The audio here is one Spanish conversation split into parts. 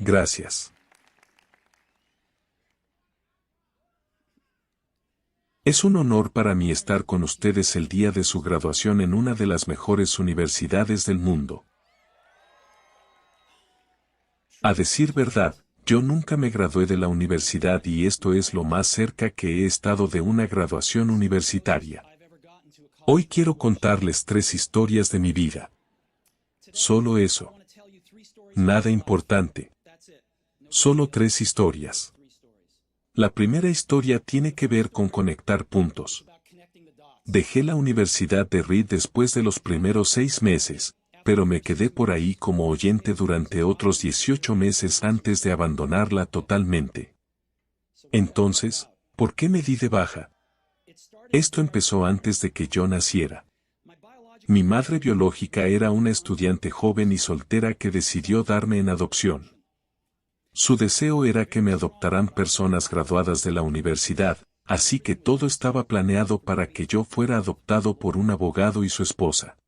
Gracias. Es un honor para mí estar con ustedes el día de su graduación en una de las mejores universidades del mundo. A decir verdad, yo nunca me gradué de la universidad y esto es lo más cerca que he estado de una graduación universitaria. Hoy quiero contarles 3 historias de mi vida. Solo eso. Nada importante. Solo 3 historias. La primera historia tiene que ver con conectar puntos. Dejé la Universidad de Reed después de los primeros 6 meses, pero me quedé por ahí como oyente durante otros 18 meses antes de abandonarla totalmente. Entonces, ¿por qué me di de baja? Esto empezó antes de que yo naciera. Mi madre biológica era una estudiante joven y soltera que decidió darme en adopción. Su deseo era que me adoptaran personas graduadas de la universidad, así que todo estaba planeado para que yo fuera adoptado por un abogado y su esposa.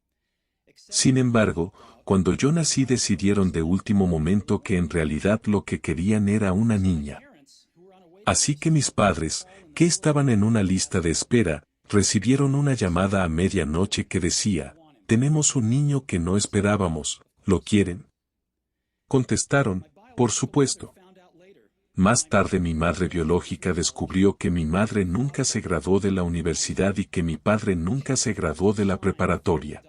Sin embargo, cuando yo nací decidieron de último momento que en realidad lo que querían era una niña. Así que mis padres, que estaban en una lista de espera, recibieron una llamada a medianoche que decía, «Tenemos un niño que no esperábamos, ¿lo quieren?». Contestaron, «Por supuesto». Más tarde mi madre biológica descubrió que mi madre nunca se graduó de la universidad y que mi padre nunca se graduó de la preparatoria.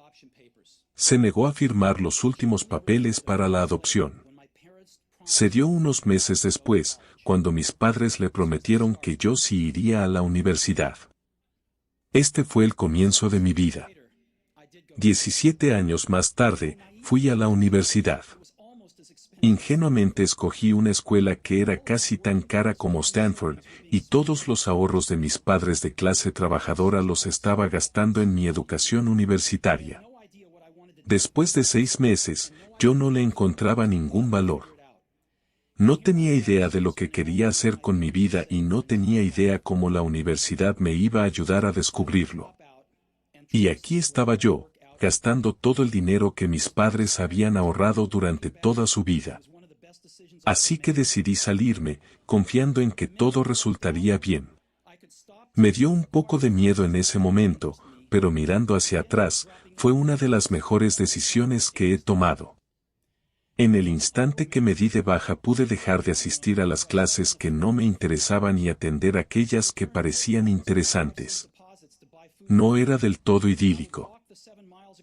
Se negó a firmar los últimos papeles para la adopción. Se dio unos meses después, cuando mis padres le prometieron que yo sí iría a la universidad. Este fue el comienzo de mi vida. 17 años más tarde, fui a la universidad. Ingenuamente escogí una escuela que era casi tan cara como Stanford, y todos los ahorros de mis padres de clase trabajadora los estaba gastando en mi educación universitaria. Después de 6 meses, yo no le encontraba ningún valor. No tenía idea de lo que quería hacer con mi vida y no tenía idea cómo la universidad me iba a ayudar a descubrirlo. Y aquí estaba yo, gastando todo el dinero que mis padres habían ahorrado durante toda su vida. Así que decidí salirme, confiando en que todo resultaría bien. Me dio un poco de miedo en ese momento, pero mirando hacia atrás, fue una de las mejores decisiones que he tomado. En el instante que me di de baja pude dejar de asistir a las clases que no me interesaban y atender aquellas que parecían interesantes. No era del todo idílico.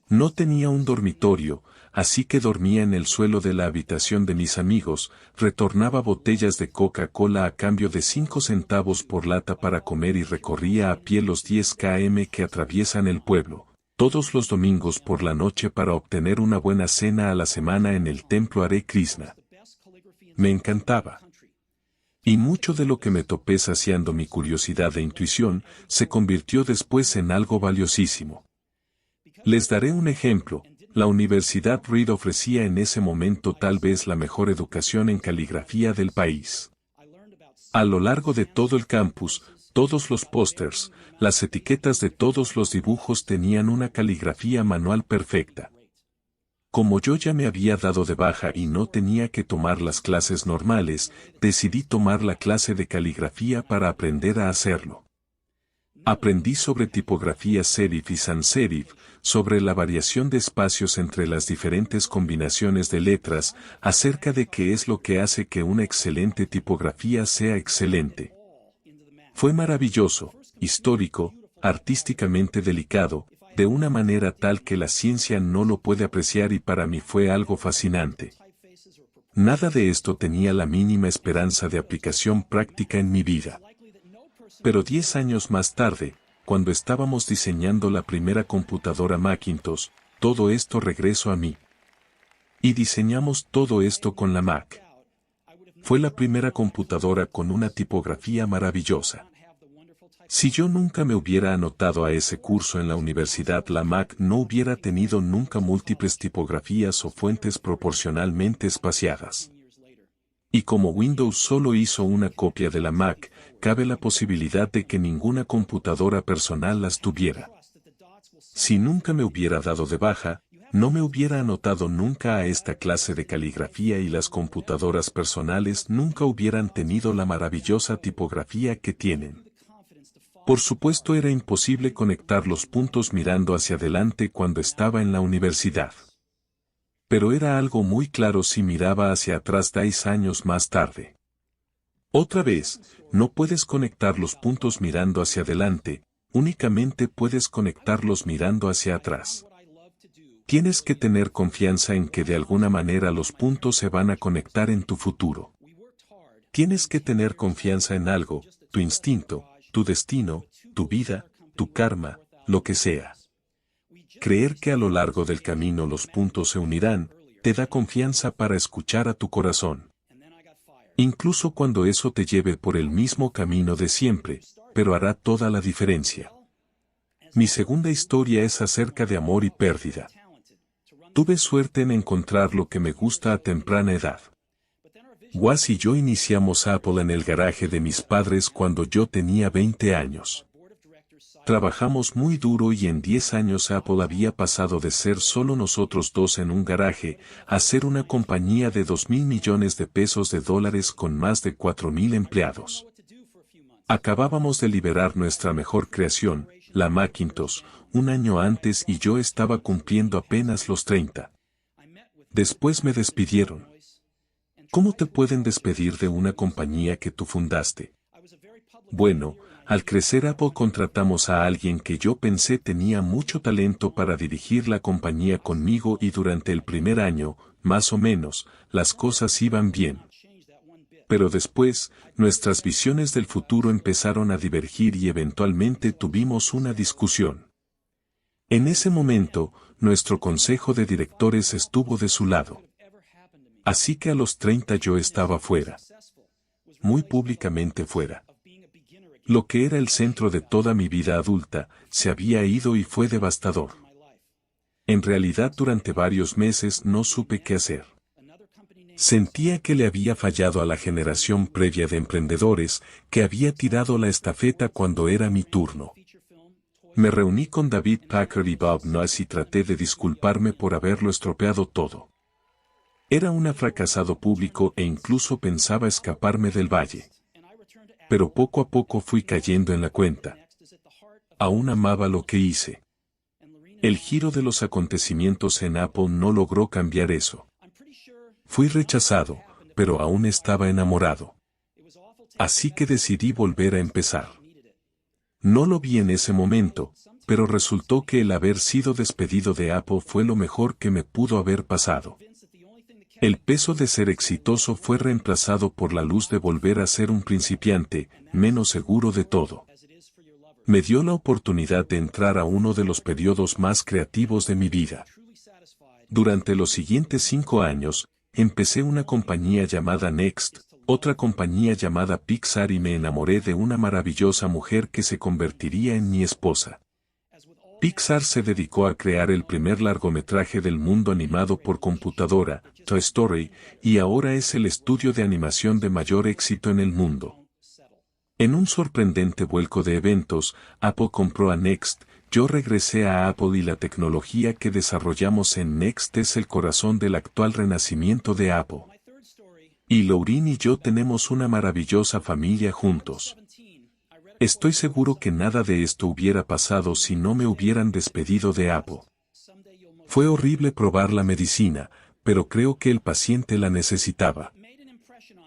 No tenía un dormitorio, así que dormía en el suelo de la habitación de mis amigos, retornaba botellas de Coca-Cola a cambio de 5 centavos por lata para comer y recorría a pie los 10 km que atraviesan el pueblo, todos los domingos por la noche para obtener una buena cena a la semana en el templo Hare Krishna. Me encantaba. Y mucho de lo que me topé saciando mi curiosidad e intuición, se convirtió después en algo valiosísimo. Les daré un ejemplo. La Universidad Reed ofrecía en ese momento tal vez la mejor educación en caligrafía del país. A lo largo de todo el campus, todos los pósters, las etiquetas de todos los dibujos tenían una caligrafía manual perfecta. Como yo ya me había dado de baja y no tenía que tomar las clases normales, decidí tomar la clase de caligrafía para aprender a hacerlo. Aprendí sobre tipografía serif y sans serif, sobre la variación de espacios entre las diferentes combinaciones de letras, acerca de qué es lo que hace que una excelente tipografía sea excelente. Fue maravilloso, histórico, artísticamente delicado, de una manera tal que la ciencia no lo puede apreciar y para mí fue algo fascinante. Nada de esto tenía la mínima esperanza de aplicación práctica en mi vida. Pero 10 años más tarde, cuando estábamos diseñando la primera computadora Macintosh, todo esto regresó a mí. Y diseñamos todo esto con la Mac. Fue la primera computadora con una tipografía maravillosa. Si yo nunca me hubiera anotado a ese curso en la universidad, la Mac no hubiera tenido nunca múltiples tipografías o fuentes proporcionalmente espaciadas. Y como Windows solo hizo una copia de la Mac, cabe la posibilidad de que ninguna computadora personal las tuviera. Si nunca me hubiera dado de baja, no me hubiera anotado nunca a esta clase de caligrafía y las computadoras personales nunca hubieran tenido la maravillosa tipografía que tienen. Por supuesto era imposible conectar los puntos mirando hacia adelante cuando estaba en la universidad. Pero era algo muy claro si miraba hacia atrás 10 años más tarde. Otra vez, no puedes conectar los puntos mirando hacia adelante, únicamente puedes conectarlos mirando hacia atrás. Tienes que tener confianza en que de alguna manera los puntos se van a conectar en tu futuro. Tienes que tener confianza en algo, tu instinto, tu destino, tu vida, tu karma, lo que sea. Creer que a lo largo del camino los puntos se unirán, te da confianza para escuchar a tu corazón. Incluso cuando eso te lleve por el mismo camino de siempre, pero hará toda la diferencia. Mi segunda historia es acerca de amor y pérdida. Tuve suerte en encontrar lo que me gusta a temprana edad. Waz y yo iniciamos Apple en el garaje de mis padres cuando yo tenía 20 años. Trabajamos muy duro y en 10 años Apple había pasado de ser solo nosotros dos en un garaje a ser una compañía de 2.000 millones de pesos de dólares con más de 4.000 empleados. Acabábamos de liberar nuestra mejor creación, la Macintosh, un año antes y yo estaba cumpliendo apenas los 30. Después me despidieron. ¿Cómo te pueden despedir de una compañía que tú fundaste? Bueno, al crecer Apple contratamos a alguien que yo pensé tenía mucho talento para dirigir la compañía conmigo y durante el primer año, más o menos, las cosas iban bien. Pero después, nuestras visiones del futuro empezaron a divergir y eventualmente tuvimos una discusión. En ese momento, nuestro consejo de directores estuvo de su lado. Así que a los 30 yo estaba fuera. Muy públicamente fuera. Lo que era el centro de toda mi vida adulta, se había ido y fue devastador. En realidad durante varios meses no supe qué hacer. Sentía que le había fallado a la generación previa de emprendedores, que había tirado la estafeta cuando era mi turno. Me reuní con David Packard y Bob Noyce y traté de disculparme por haberlo estropeado todo. Era un fracasado público e incluso pensaba escaparme del valle. Pero poco a poco fui cayendo en la cuenta. Aún amaba lo que hice. El giro de los acontecimientos en Apple no logró cambiar eso. Fui rechazado, pero aún estaba enamorado. Así que decidí volver a empezar. No lo vi en ese momento, pero resultó que el haber sido despedido de Apple fue lo mejor que me pudo haber pasado. El peso de ser exitoso fue reemplazado por la luz de volver a ser un principiante, menos seguro de todo. Me dio la oportunidad de entrar a uno de los periodos más creativos de mi vida. Durante los siguientes 5 años, empecé una compañía llamada Next, otra compañía llamada Pixar y me enamoré de una maravillosa mujer que se convertiría en mi esposa. Pixar se dedicó a crear el primer largometraje del mundo animado por computadora, Toy Story, y ahora es el estudio de animación de mayor éxito en el mundo. En un sorprendente vuelco de eventos, Apple compró a Next, yo regresé a Apple y la tecnología que desarrollamos en Next es el corazón del actual renacimiento de Apple. Y Laureen y yo tenemos una maravillosa familia juntos. Estoy seguro que nada de esto hubiera pasado si no me hubieran despedido de Apple. Fue horrible probar la medicina, pero creo que el paciente la necesitaba.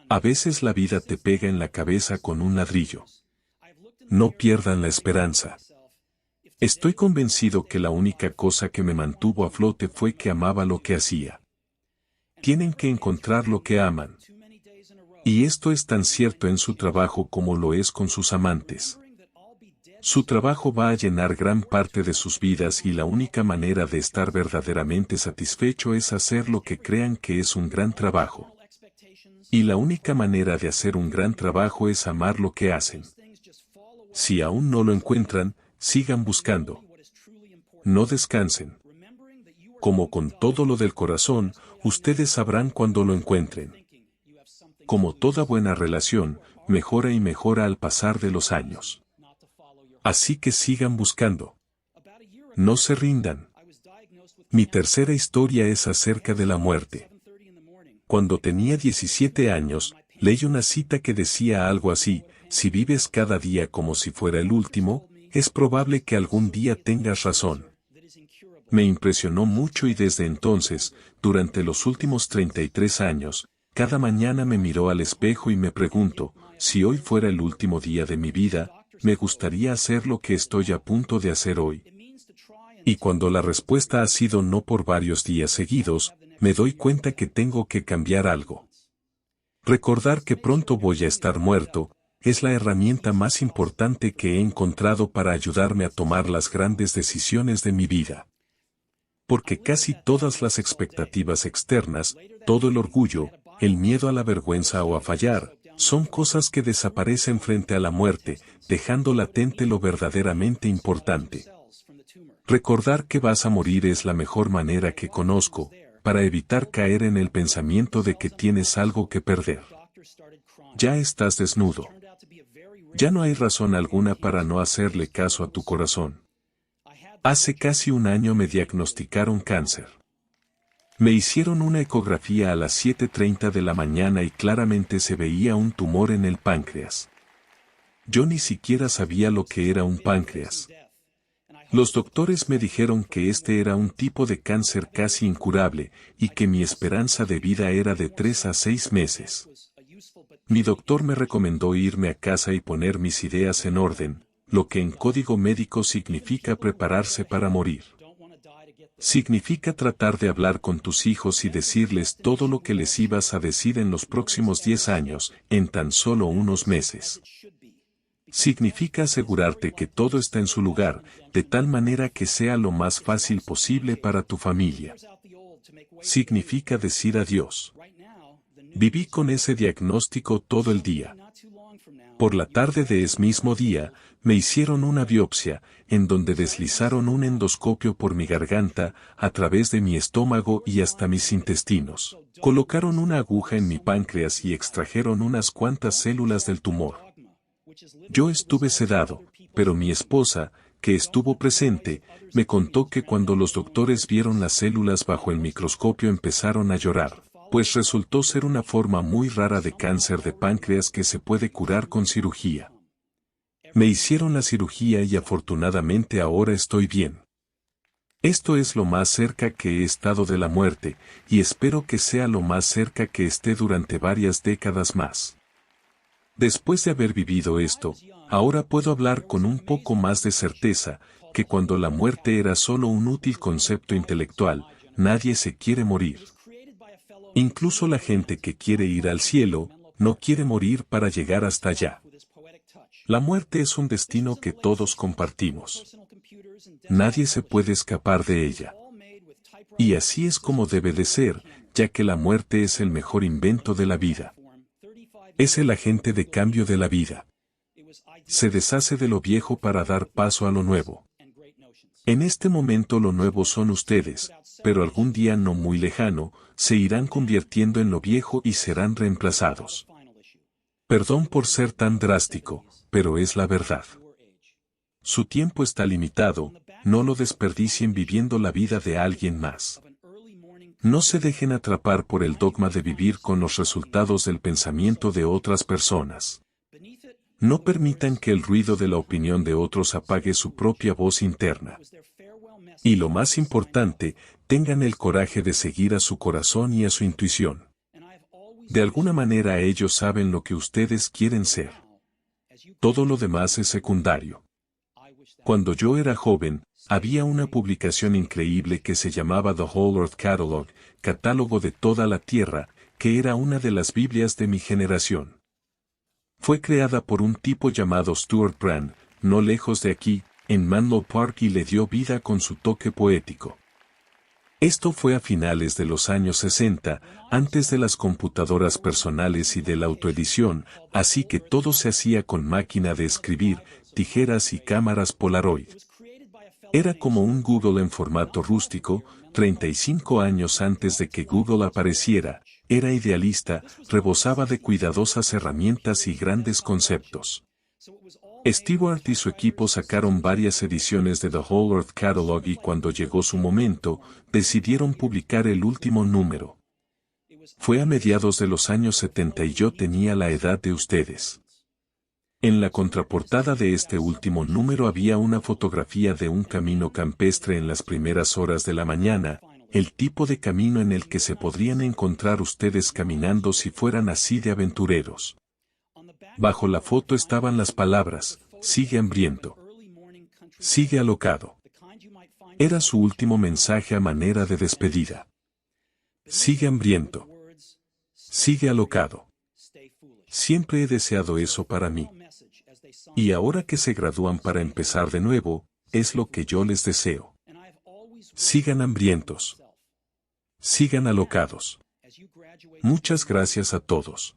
A veces la vida te pega en la cabeza con un ladrillo. No pierdan la esperanza. Estoy convencido que la única cosa que me mantuvo a flote fue que amaba lo que hacía. Tienen que encontrar lo que aman. Y esto es tan cierto en su trabajo como lo es con sus amantes. Su trabajo va a llenar gran parte de sus vidas y la única manera de estar verdaderamente satisfecho es hacer lo que crean que es un gran trabajo. Y la única manera de hacer un gran trabajo es amar lo que hacen. Si aún no lo encuentran, sigan buscando. No descansen. Como con todo lo del corazón, ustedes sabrán cuando lo encuentren. Como toda buena relación, mejora y mejora al pasar de los años. Así que sigan buscando. No se rindan. Mi tercera historia es acerca de la muerte. Cuando tenía 17 años, leí una cita que decía algo así: si vives cada día como si fuera el último, es probable que algún día tengas razón. Me impresionó mucho y desde entonces, durante los últimos 33 años, cada mañana me miro al espejo y me pregunto, si hoy fuera el último día de mi vida, me gustaría hacer lo que estoy a punto de hacer hoy. Y cuando la respuesta ha sido no por varios días seguidos, me doy cuenta que tengo que cambiar algo. Recordar que pronto voy a estar muerto, es la herramienta más importante que he encontrado para ayudarme a tomar las grandes decisiones de mi vida. Porque casi todas las expectativas externas, todo el orgullo, el miedo a la vergüenza o a fallar, son cosas que desaparecen frente a la muerte, dejando latente lo verdaderamente importante. Recordar que vas a morir es la mejor manera que conozco, para evitar caer en el pensamiento de que tienes algo que perder. Ya estás desnudo. Ya no hay razón alguna para no hacerle caso a tu corazón. Hace casi un año me diagnosticaron cáncer. Me hicieron una ecografía a las 7:30 de la mañana y claramente se veía un tumor en el páncreas. Yo ni siquiera sabía lo que era un páncreas. Los doctores me dijeron que este era un tipo de cáncer casi incurable y que mi esperanza de vida era de 3 a 6 meses. Mi doctor me recomendó irme a casa y poner mis ideas en orden, lo que en código médico significa prepararse para morir. Significa tratar de hablar con tus hijos y decirles todo lo que les ibas a decir en los próximos 10 años, en tan solo unos meses. Significa asegurarte que todo está en su lugar, de tal manera que sea lo más fácil posible para tu familia. Significa decir adiós. Viví con ese diagnóstico todo el día. Por la tarde de ese mismo día, me hicieron una biopsia, en donde deslizaron un endoscopio por mi garganta, a través de mi estómago y hasta mis intestinos. Colocaron una aguja en mi páncreas y extrajeron unas cuantas células del tumor. Yo estuve sedado, pero mi esposa, que estuvo presente, me contó que cuando los doctores vieron las células bajo el microscopio empezaron a llorar, pues resultó ser una forma muy rara de cáncer de páncreas que se puede curar con cirugía. Me hicieron la cirugía y afortunadamente ahora estoy bien. Esto es lo más cerca que he estado de la muerte, y espero que sea lo más cerca que esté durante varias décadas más. Después de haber vivido esto, ahora puedo hablar con un poco más de certeza, que cuando la muerte era solo un útil concepto intelectual, nadie se quiere morir. Incluso la gente que quiere ir al cielo, no quiere morir para llegar hasta allá. La muerte es un destino que todos compartimos. Nadie se puede escapar de ella. Y así es como debe de ser, ya que la muerte es el mejor invento de la vida. Es el agente de cambio de la vida. Se deshace de lo viejo para dar paso a lo nuevo. En este momento lo nuevo son ustedes, pero algún día no muy lejano, se irán convirtiendo en lo viejo y serán reemplazados. Perdón por ser tan drástico, pero es la verdad. Su tiempo está limitado, no lo desperdicien viviendo la vida de alguien más. No se dejen atrapar por el dogma de vivir con los resultados del pensamiento de otras personas. No permitan que el ruido de la opinión de otros apague su propia voz interna. Y lo más importante, tengan el coraje de seguir a su corazón y a su intuición. De alguna manera ellos saben lo que ustedes quieren ser. Todo lo demás es secundario. Cuando yo era joven, había una publicación increíble que se llamaba The Whole Earth Catalog, Catálogo de toda la Tierra, que era una de las Biblias de mi generación. Fue creada por un tipo llamado Stuart Brand, no lejos de aquí, en Menlo Park y le dio vida con su toque poético. Esto fue a finales de los años 60, antes de las computadoras personales y de la autoedición, así que todo se hacía con máquina de escribir, tijeras y cámaras Polaroid. Era como un Google en formato rústico, 35 años antes de que Google apareciera, era idealista, rebosaba de cuidadosas herramientas y grandes conceptos. Stewart y su equipo sacaron varias ediciones de The Whole Earth Catalog y cuando llegó su momento, decidieron publicar el último número. Fue a mediados de los años 70 y yo tenía la edad de ustedes. En la contraportada de este último número había una fotografía de un camino campestre en las primeras horas de la mañana, el tipo de camino en el que se podrían encontrar ustedes caminando si fueran así de aventureros. Bajo la foto estaban las palabras, sigue hambriento. Sigue alocado. Era su último mensaje a manera de despedida. Sigue hambriento. Sigue alocado. Siempre he deseado eso para mí. Y ahora que se gradúan para empezar de nuevo, es lo que yo les deseo. Sigan hambrientos. Sigan alocados. Muchas gracias a todos.